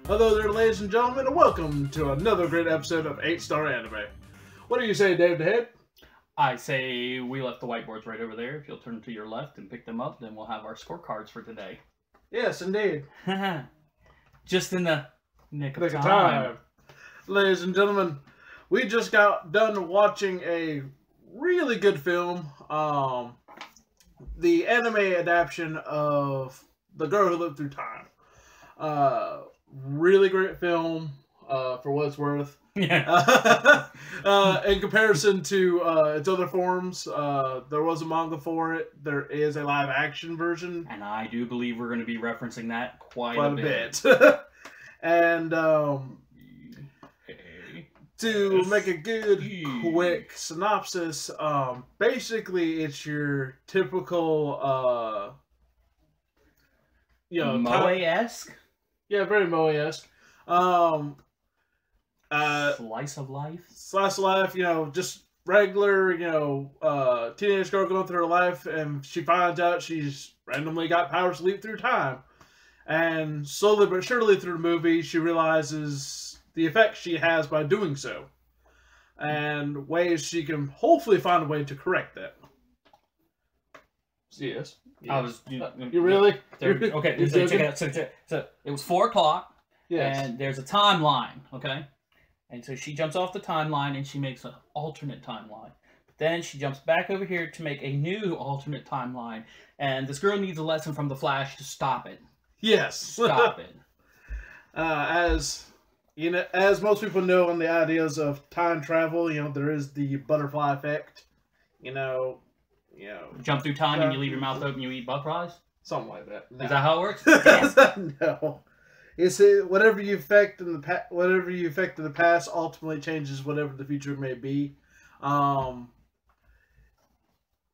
Hello there, ladies and gentlemen, and welcome to another great episode of 8-Star Anime. What do you say, Dave the Head? I say we left the whiteboards right over there. If you'll turn to your left and pick them up, then we'll have our scorecards for today. Yes, indeed. Just in the nick of Nick time. Ladies and gentlemen, we just got done watching a really good film. The anime adaptation of The Girl Who Lived Through Time. Really great film, for what it's worth. Yeah. In comparison to its other forms, there was a manga for it. There is a live action version. And I do believe we're going to be referencing that quite a bit. And to make a good, quick synopsis, basically it's your typical, Moe-esque? Yeah, very Moe-esque. Slice of life? Slice of life, just regular, teenage girl going through her life, and she finds out she's randomly got powers to leap through time. And slowly but surely through the movie, she realizes the effect she has by doing so. And ways she can hopefully find a way to correct that. Yes. I was... You really? Okay, so check it out. So it was 4 o'clock, and there's a timeline, okay? And so she jumps off the timeline, and she makes an alternate timeline. But then she jumps back over here to make a new alternate timeline. And this girl needs a lesson from the Flash to stop it. Yes. Stop it. As most people know in the ideas of time travel, there is the butterfly effect. Jump through time and you leave your mouth open, you eat butterflies? Something like that. No. Is that how it works? Yes. No. It's whatever you affect in the past ultimately changes whatever the future may be.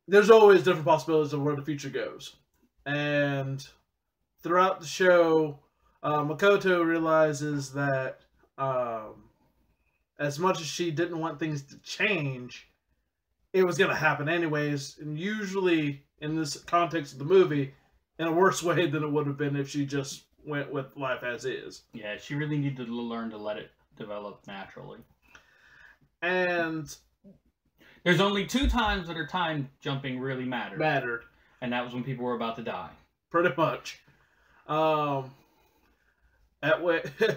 There's always different possibilities of where the future goes, and throughout the show, Makoto realizes that as much as she didn't want things to change, it was going to happen anyways, and usually in this context of the movie, in a worse way than it would have been if she just went with life as is. Yeah, she really needed to learn to let it develop naturally. And there's only 2 times that her time jumping really mattered. Mattered. And that was when people were about to die. Pretty much. At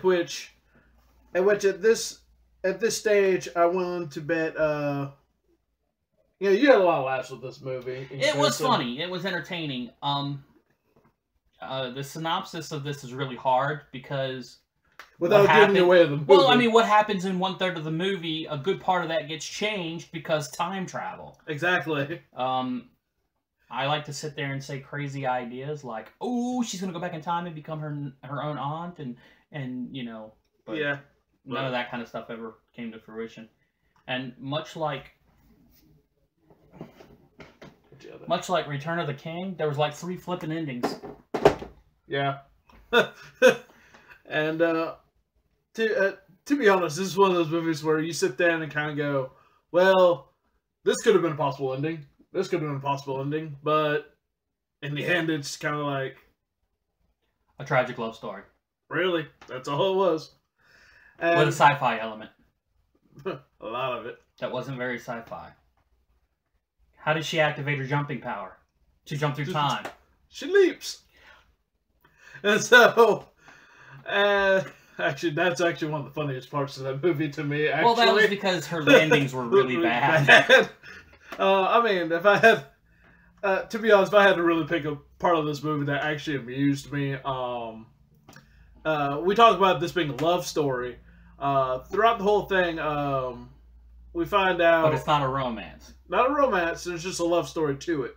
which at this stage, I willing to bet. You had a lot of laughs with this movie. It was funny. It was entertaining. The synopsis of this is really hard because without giving away the movie. Well, I mean, what happens in 1/3 of the movie? A good part of that gets changed because time travel. Exactly. I like to sit there and say crazy ideas like, "Oh, she's gonna go back in time and become her own aunt," and but yeah, none of that kind of stuff ever came to fruition. And much like Return of the King, there was like 3 flipping endings. Yeah. And to be honest, this is one of those movies where you sit there and kind of go, well, this could have been a possible ending. This could have been a possible ending. But in the end, it's kind of like a tragic love story. Really? That's all it was. And with a sci-fi element. A lot of it. That wasn't very sci-fi. How did she activate her jumping power? To jump through time. She leaps. And so, actually, that's actually one of the funniest parts of that movie to me, actually. Well, that was because her landings were really bad. I mean, if I had, to be honest, if I had to really pick a part of this movie that actually amused me, we talk about this being a love story. Throughout the whole thing, we find out... But it's not a romance. Not a romance, there's just a love story to it.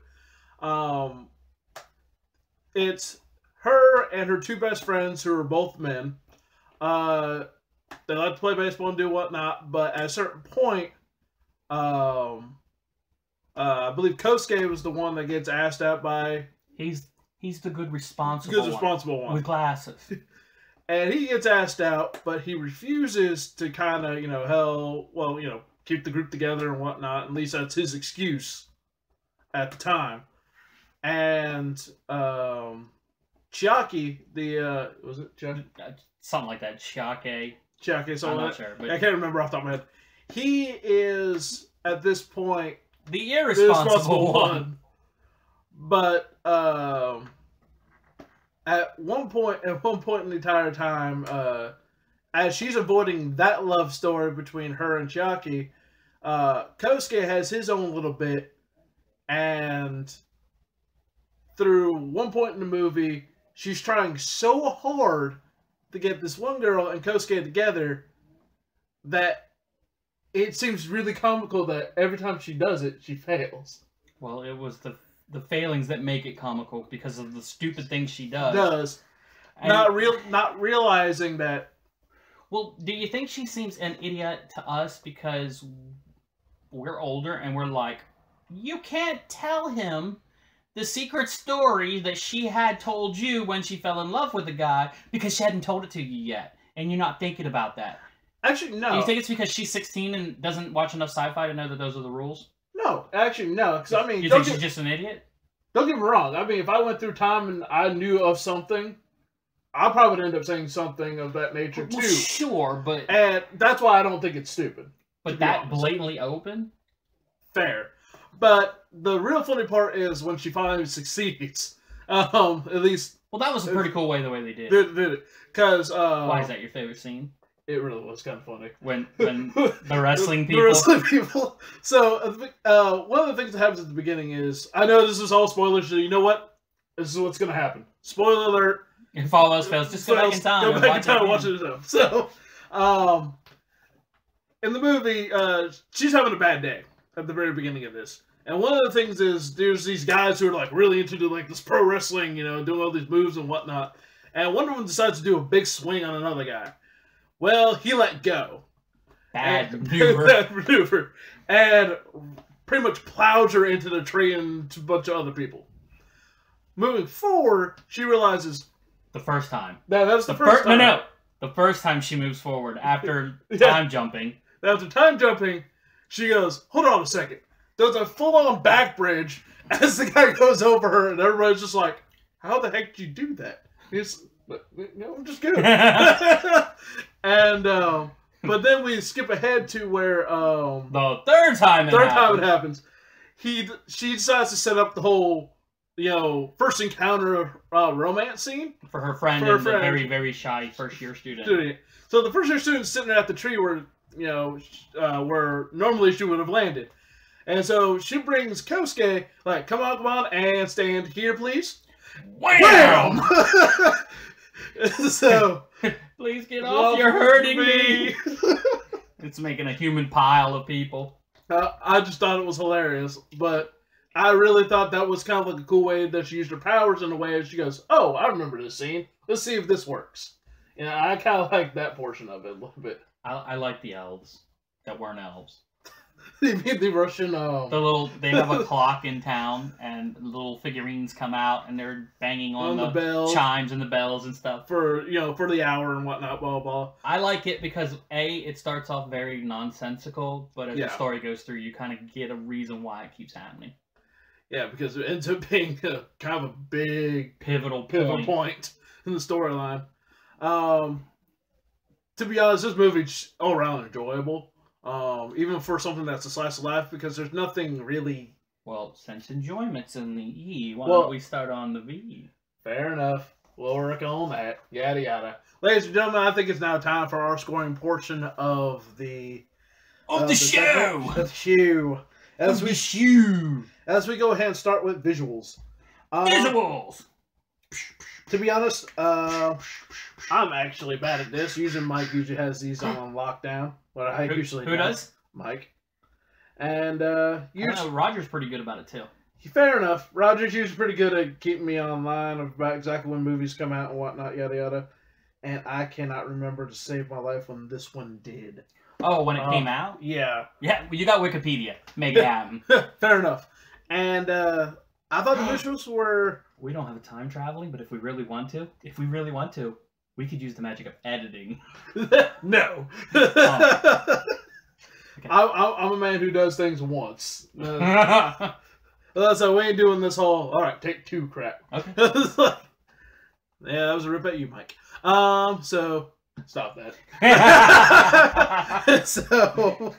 It's her and her 2 best friends, who are both men. They like to play baseball and do whatnot, but at a certain point, I believe Kosuke was the one that gets asked out by... He's the good responsible one. With glasses. And he gets asked out, but he refuses to kind of, keep the group together and whatnot. At least that's his excuse at the time. And Chiaki, the was it Chiaki? Something like that. Chiaki. Chiaki. I'm not sure, but I can't remember off the top of my head. He is at this point the irresponsible one. But at one point in the entire time, as she's avoiding that love story between her and Chiaki, Kosuke has his own little bit, and through one point in the movie, she's trying so hard to get this one girl and Kosuke together that it seems really comical that every time she does it, she fails. Well, it was the failings that make it comical because of the stupid things she does. And not realizing that. Well, do you think she seems an idiot to us because we're older and we're like, you can't tell him the secret story that she had told you when she fell in love with the guy because she hadn't told it to you yet, and you're not thinking about that? Actually, no. Do you think it's because she's 16 and doesn't watch enough sci-fi to know that those are the rules? No, actually, no. Because I mean, you think she's just an idiot? Don't get me wrong. I mean, if I went through time and I knew of something, I probably would end up saying something of that nature too. Well, sure, but and that's why I don't think it's stupid. But that blatantly open? Fair. But the real funny part is when she finally succeeds. At least. Well, that was a pretty cool way the way they did it. Because why is that your favorite scene? It really was kind of funny. When the wrestling people. The wrestling people. So one of the things that happens at the beginning is, I know this is all spoilers, so you know what? This is what's going to happen. Spoiler alert. If all else fails, just go back in time. Go back in time and watch it. So, in the movie, she's having a bad day at the very beginning of this. And one of the things is, there's these guys who are like really into like this pro wrestling, you know, doing all these moves and whatnot. And one of them decides to do a big swing on another guy. Well, he let go. Bad maneuver. And pretty much plows her into the tree and a bunch of other people. Moving forward, she realizes... The first time. That's the first time. No. The first time she moves forward after time jumping. After time jumping, she goes, hold on a second. Does a full-on back bridge as the guy goes over her, and everybody's just like, how the heck did you do that? He's, no, I'm just kidding. And, but then we skip ahead to where, the third time it happens. She decides to set up the whole, you know, first encounter romance scene. For her friend and the very, very shy first-year student. So the first-year student's sitting at the tree where, you know, where normally she would have landed. And so she brings Kosuke, like, come on, and stand here, please. Wham! So... Please get off, you're hurting me! It's making a human pile of people. I just thought it was hilarious, but I really thought that was kind of like a cool way that she used her powers in a way. She goes, oh, I remember this scene. Let's see if this works. And I kind of like that portion of it a little bit. I like the elves that weren't elves. You mean the Russian... They have a clock in town, and little figurines come out, and they're banging on the bells, chimes and the bells and stuff. For the hour and whatnot, blah, blah. I like it because, A, it starts off very nonsensical, but as the story goes through, you kind of get a reason why it keeps happening. Yeah, because it ends up being kind of a big... Pivotal point in the storyline. To be honest, this movie's all around enjoyable. Even for something that's a slice of life, because there's nothing really... Well, since enjoyment's in the E, why don't we start on the V? Fair enough. We'll work on that. Yada, yada. Ladies and gentlemen, I think it's now time for our scoring portion of the... show! As we go ahead and start with visuals. Visuals! To be honest, I'm actually bad at this. Usually Mike usually has these on lockdown. But I usually Who does? Mike. And Roger's pretty good about it too. Fair enough. Roger's usually pretty good at keeping me online about exactly when movies come out and whatnot, yada yada. And I cannot remember to save my life when this one did. Oh, when it came out? Yeah. Yeah, well, you got Wikipedia. Make it happen. Fair enough. And I thought the visuals were... We don't have a time traveling, but if we really want to, we could use the magic of editing. No. Okay. I'm a man who does things once. So we ain't doing this whole, alright, take two crap. Okay. Yeah, that was a rip at you, Mike. So stop that. So,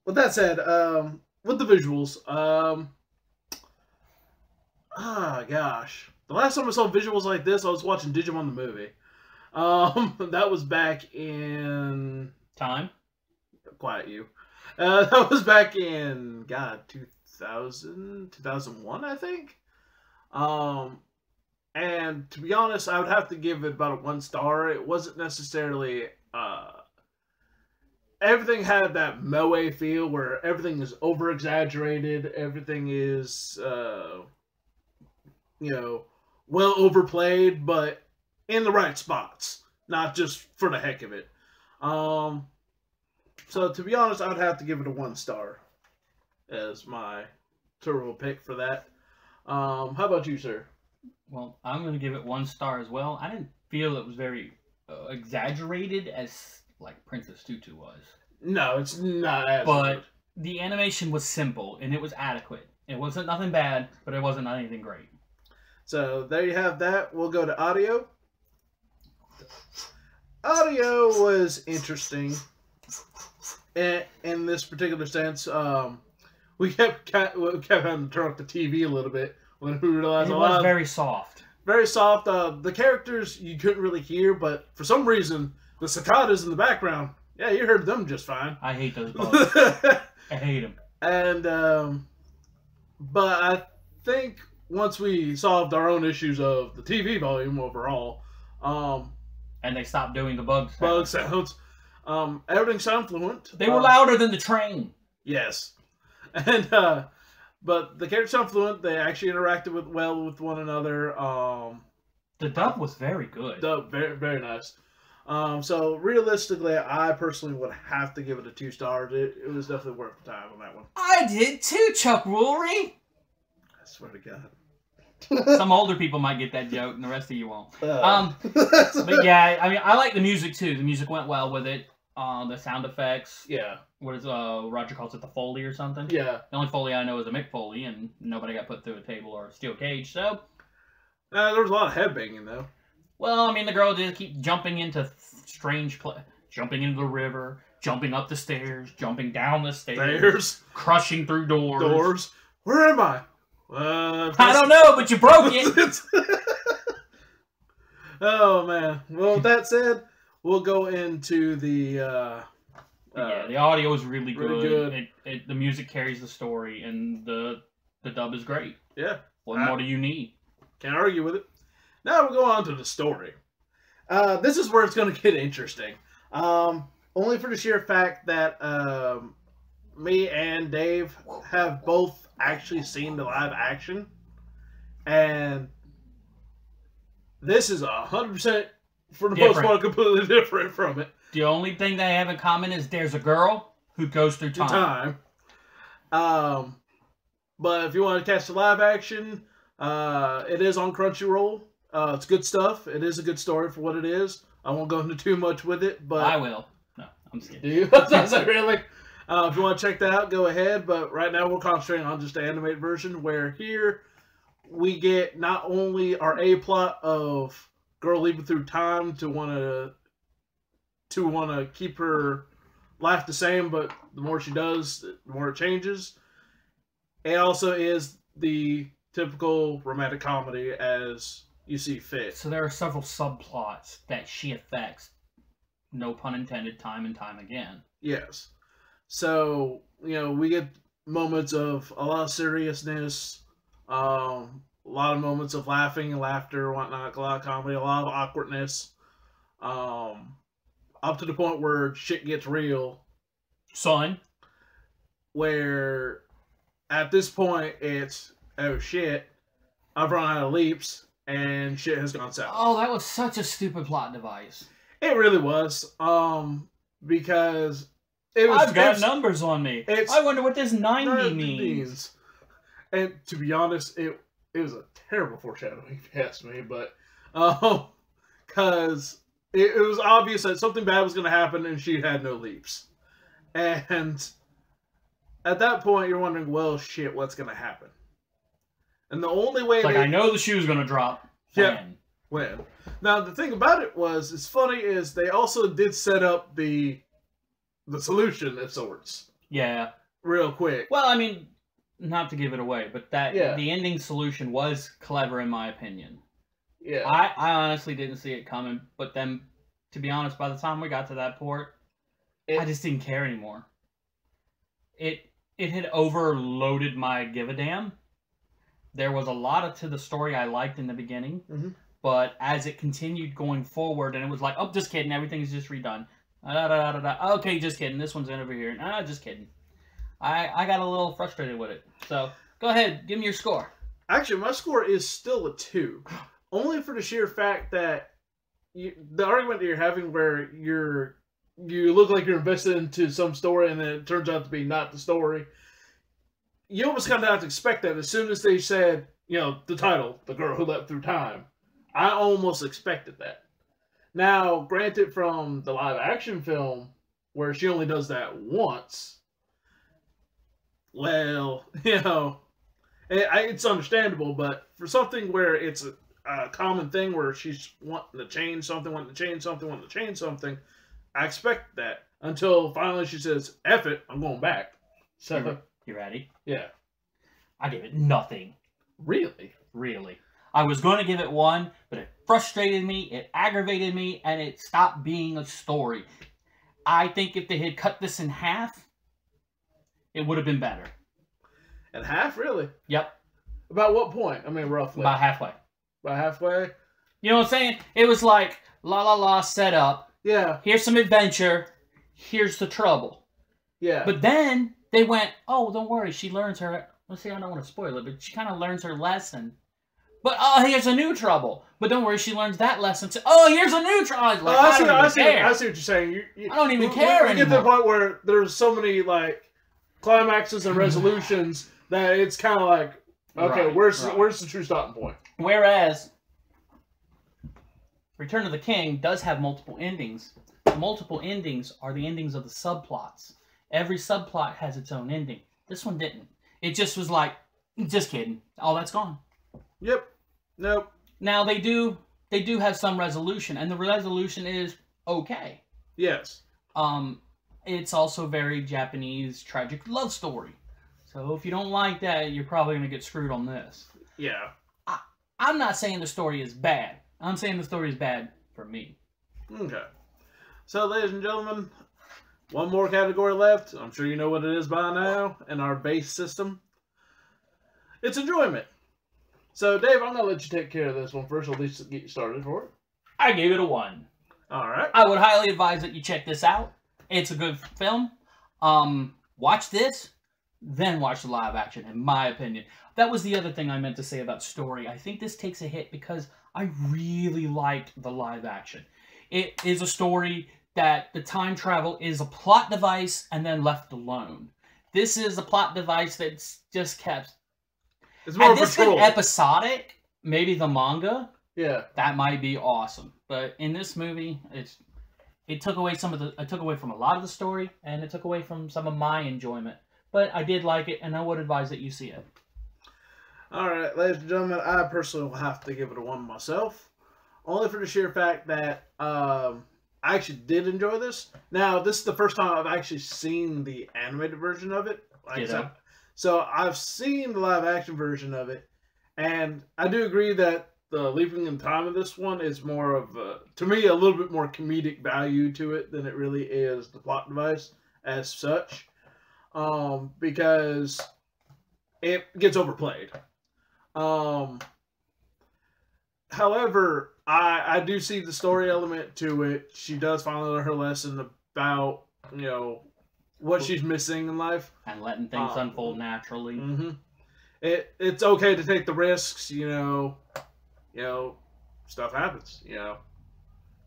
with that said, with the visuals, gosh, the last time I saw visuals like this, I was watching Digimon the movie. That was back in time. Quiet you. That was back in 2001, I think. And to be honest, I would have to give it about a 1 star. It wasn't necessarily everything had that moe feel where everything is over exaggerated, everything is well overplayed, but in the right spots, not just for the heck of it. So to be honest, I would have to give it a 1 star as my turbo pick for that. How about you, sir? Well, I'm going to give it 1 star as well. I didn't feel it was very exaggerated as like Princess Tutu was. No, it's not as But good. The animation was simple and it was adequate. It wasn't nothing bad, but it wasn't anything great. So there you have that. We'll go to audio. Audio was interesting in this particular sense. We kept having to turn up the TV a little bit when we realized it was very soft. Very soft. The characters you couldn't really hear, but for some reason the cicadas in the background, yeah, you heard them just fine. I hate those bugs. I hate them. And but I think once we solved our own issues of the TV volume overall, and they stopped doing the bug sounds, everything sounded fluent. They were louder than the train. Yes, and but the characters sound fluent. They actually interacted well with one another. The dub was very good. Dub, very, very nice. So realistically, I personally would have to give it a 2 stars. It was definitely worth the time on that one. I did too, Chuck Woolery. I swear to God. Some older people might get that joke, and the rest of you won't. But yeah, I mean, I like the music too. The music went well with it. The sound effects. Yeah. What is Roger calls it, the Foley or something? Yeah. The only Foley I know is a Mick Foley, and nobody got put through a table or a steel cage. So. There was a lot of headbanging though. Well, I mean, the girl did keep jumping into jumping into the river, jumping up the stairs, jumping down the stairs, crushing through doors. Where am I? I don't know, but you broke it. Oh man. Well, with that said, we'll go into the. Yeah, the audio is really good. The music carries the story, and the dub is great. Yeah. What more do you need? Can't argue with it. Now we'll go on to the story. This is where it's going to get interesting. Only for the sheer fact that me and Dave have both actually seen the live action. And this is 100%, for the most part, completely different from it. The only thing they have in common is there's a girl who goes through time. But if you want to catch the live action, it is on Crunchyroll. It's good stuff. It is a good story for what it is. I won't go into too much with it, but I will. No, I'm scared. Do you? Really? If you want to check that out, go ahead. But right now we're concentrating on just the animated version, where here we get not only our A plot of girl leaping through time to want to keep her life the same, but the more she does, the more it changes. It also is the typical romantic comedy as you see fit. So there are several subplots that she affects, no pun intended, time and time again. Yes. So, we get moments of a lot of seriousness, a lot of moments of laughing and laughter, whatnot, a lot of comedy, a lot of awkwardness, up to the point where shit gets real. Son. Where, at this point, it's, oh shit, I've run out of leaps, and shit has gone south. Oh, that was such a stupid plot device. It really was, because I've got numbers on me. I wonder what this 90 means. And to be honest, it was a terrible foreshadowing, if you ask me, but because it was obvious that something bad was going to happen, and she had no leaps. And at that point, you're wondering, well, shit, what's going to happen? And the only way... I know the shoe's going to drop. When. Now, the thing about it was, it's funny, is they also did set up the solution of sorts. Yeah. Real quick. Well, I mean, not to give it away, but the ending solution was clever in my opinion. Yeah. I honestly didn't see it coming, but then, to be honest, by the time we got to that port, I just didn't care anymore. It had overloaded my give a damn. There was a lot to the story I liked in the beginning, but as it continued going forward, and it was like, oh, just kidding, everything's just redone. Okay, just kidding, this one's in over here. Just kidding. I got a little frustrated with it. So, go ahead, give me your score. Actually, my score is still a 2. Only for the sheer fact that the argument that you're having where you look like you're invested into some story and then it turns out to be not the story, you almost kind of have to expect that. As soon as they said, the title, The Girl Who Leapt Through Time, I almost expected that. Now, granted, from the live action film, where she only does that once, well, it's understandable, but for something where it's a common thing where she's wanting to change something, I expect that until finally she says, F it, I'm going back. So, you ready? Yeah. I give it nothing. Really? Really. I was going to give it 1, but it frustrated me, it aggravated me, and it stopped being a story. I think if they had cut this in half, it would have been better. In half, really? Yep. About what point? I mean, roughly. About halfway. About halfway? You know what I'm saying? It was like, set up. Yeah. Here's some adventure. Here's the trouble. Yeah. But then they went, oh, don't worry. She learns her... Let's see, I don't want to spoil it, but she kind of learns her lesson. But, here's a new trouble. But don't worry, she learns that lesson too. Oh, here's a new trouble. Like, I see what you're saying. I don't even care anymore. You get to the point where there's so many, climaxes and resolutions that it's kind of like, okay, where's the true stopping point? Whereas Return of the King does have multiple endings. The multiple endings are the endings of the subplots. Every subplot has its own ending. This one didn't. It just was like, just kidding. All that's gone. Yep. Nope. Now they do have some resolution, and the resolution is okay. Yes. It's also very Japanese tragic love story. So if you don't like that, you're probably going to get screwed on this. Yeah. I'm not saying the story is bad. I'm saying the story is bad for me. Okay. So, ladies and gentlemen, one more category left. I'm sure you know what it is by now in our base system. It's enjoyment. So, Dave, I'm going to let you take care of this one first, or at least get you started for it. I gave it a 1. All right. I would highly advise that you check this out. It's a good film. Watch this, then watch the live action, in my opinion. That was the other thing I meant to say about story. I think this takes a hit because I really liked the live action. It is a story that the time travel is a plot device and then left alone. This is a plot device that's just kept... It's more Had this been episodic, maybe the manga, that might be awesome. But in this movie, it took away from a lot of the story, and it took away from some of my enjoyment. But I did like it, and I would advise that you see it. Alright, ladies and gentlemen, I personally will have to give it a 1 myself. Only for the sheer fact that I actually did enjoy this. Now, this is the first time I've actually seen the animated version of it. So I've seen the live action version of it, and I do agree that the leaping in time of this one is more of, to me, a little bit more comedic value to it than it really is the plot device as such, because it gets overplayed. However, I do see the story element to it. She does finally learn her lesson about, what she's missing in life. And letting things unfold naturally. Mm-hmm. It's okay to take the risks, stuff happens,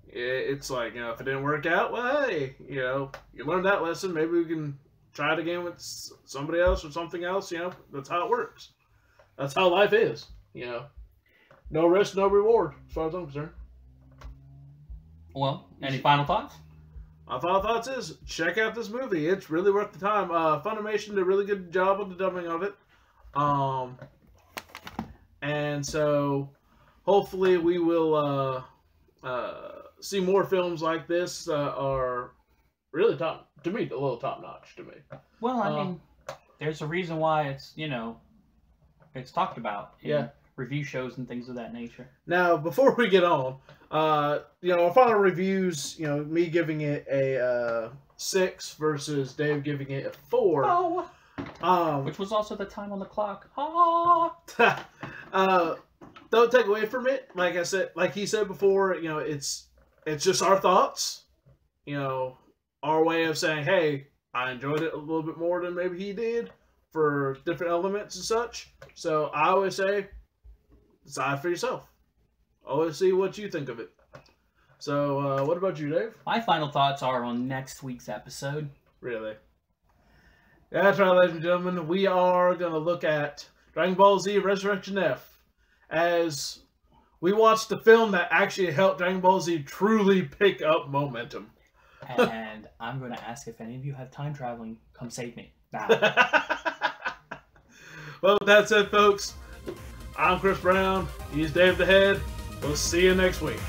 It's like, if it didn't work out, well, hey, you learned that lesson. Maybe we can try it again with somebody else or something else, That's how it works. That's how life is, No risk, no reward, as far as I'm concerned. Well, any final thoughts? My final thoughts is, check out this movie. It's really worth the time. Funimation did a really good job with the dubbing of it. And so, hopefully we will see more films like this are really top, to me, a little top notch to me. Well, I mean, there's a reason why it's, you know, it's talked about in review shows and things of that nature. Now, before we get on, you know, our final reviews, you know, me giving it a 6 versus Dave giving it a 4. Oh. Which was also the time on the clock. Don't take away from it. Like I said, like he said before, you know, it's just our thoughts. You know, our way of saying, hey, I enjoyed it a little bit more than maybe he did for different elements and such. So I always say, decide for yourself. Always see what you think of it. So what about you, Dave? My final thoughts are on next week's episode. Really? That's right, ladies and gentlemen. We are going to look at Dragon Ball Z Resurrection F as we watch the film that actually helped Dragon Ball Z truly pick up momentum. And I'm going to ask if any of you have time traveling. Come save me. Now. Well, with that said, folks, I'm Chris Brown. He's Dave the Head. We'll see you next week.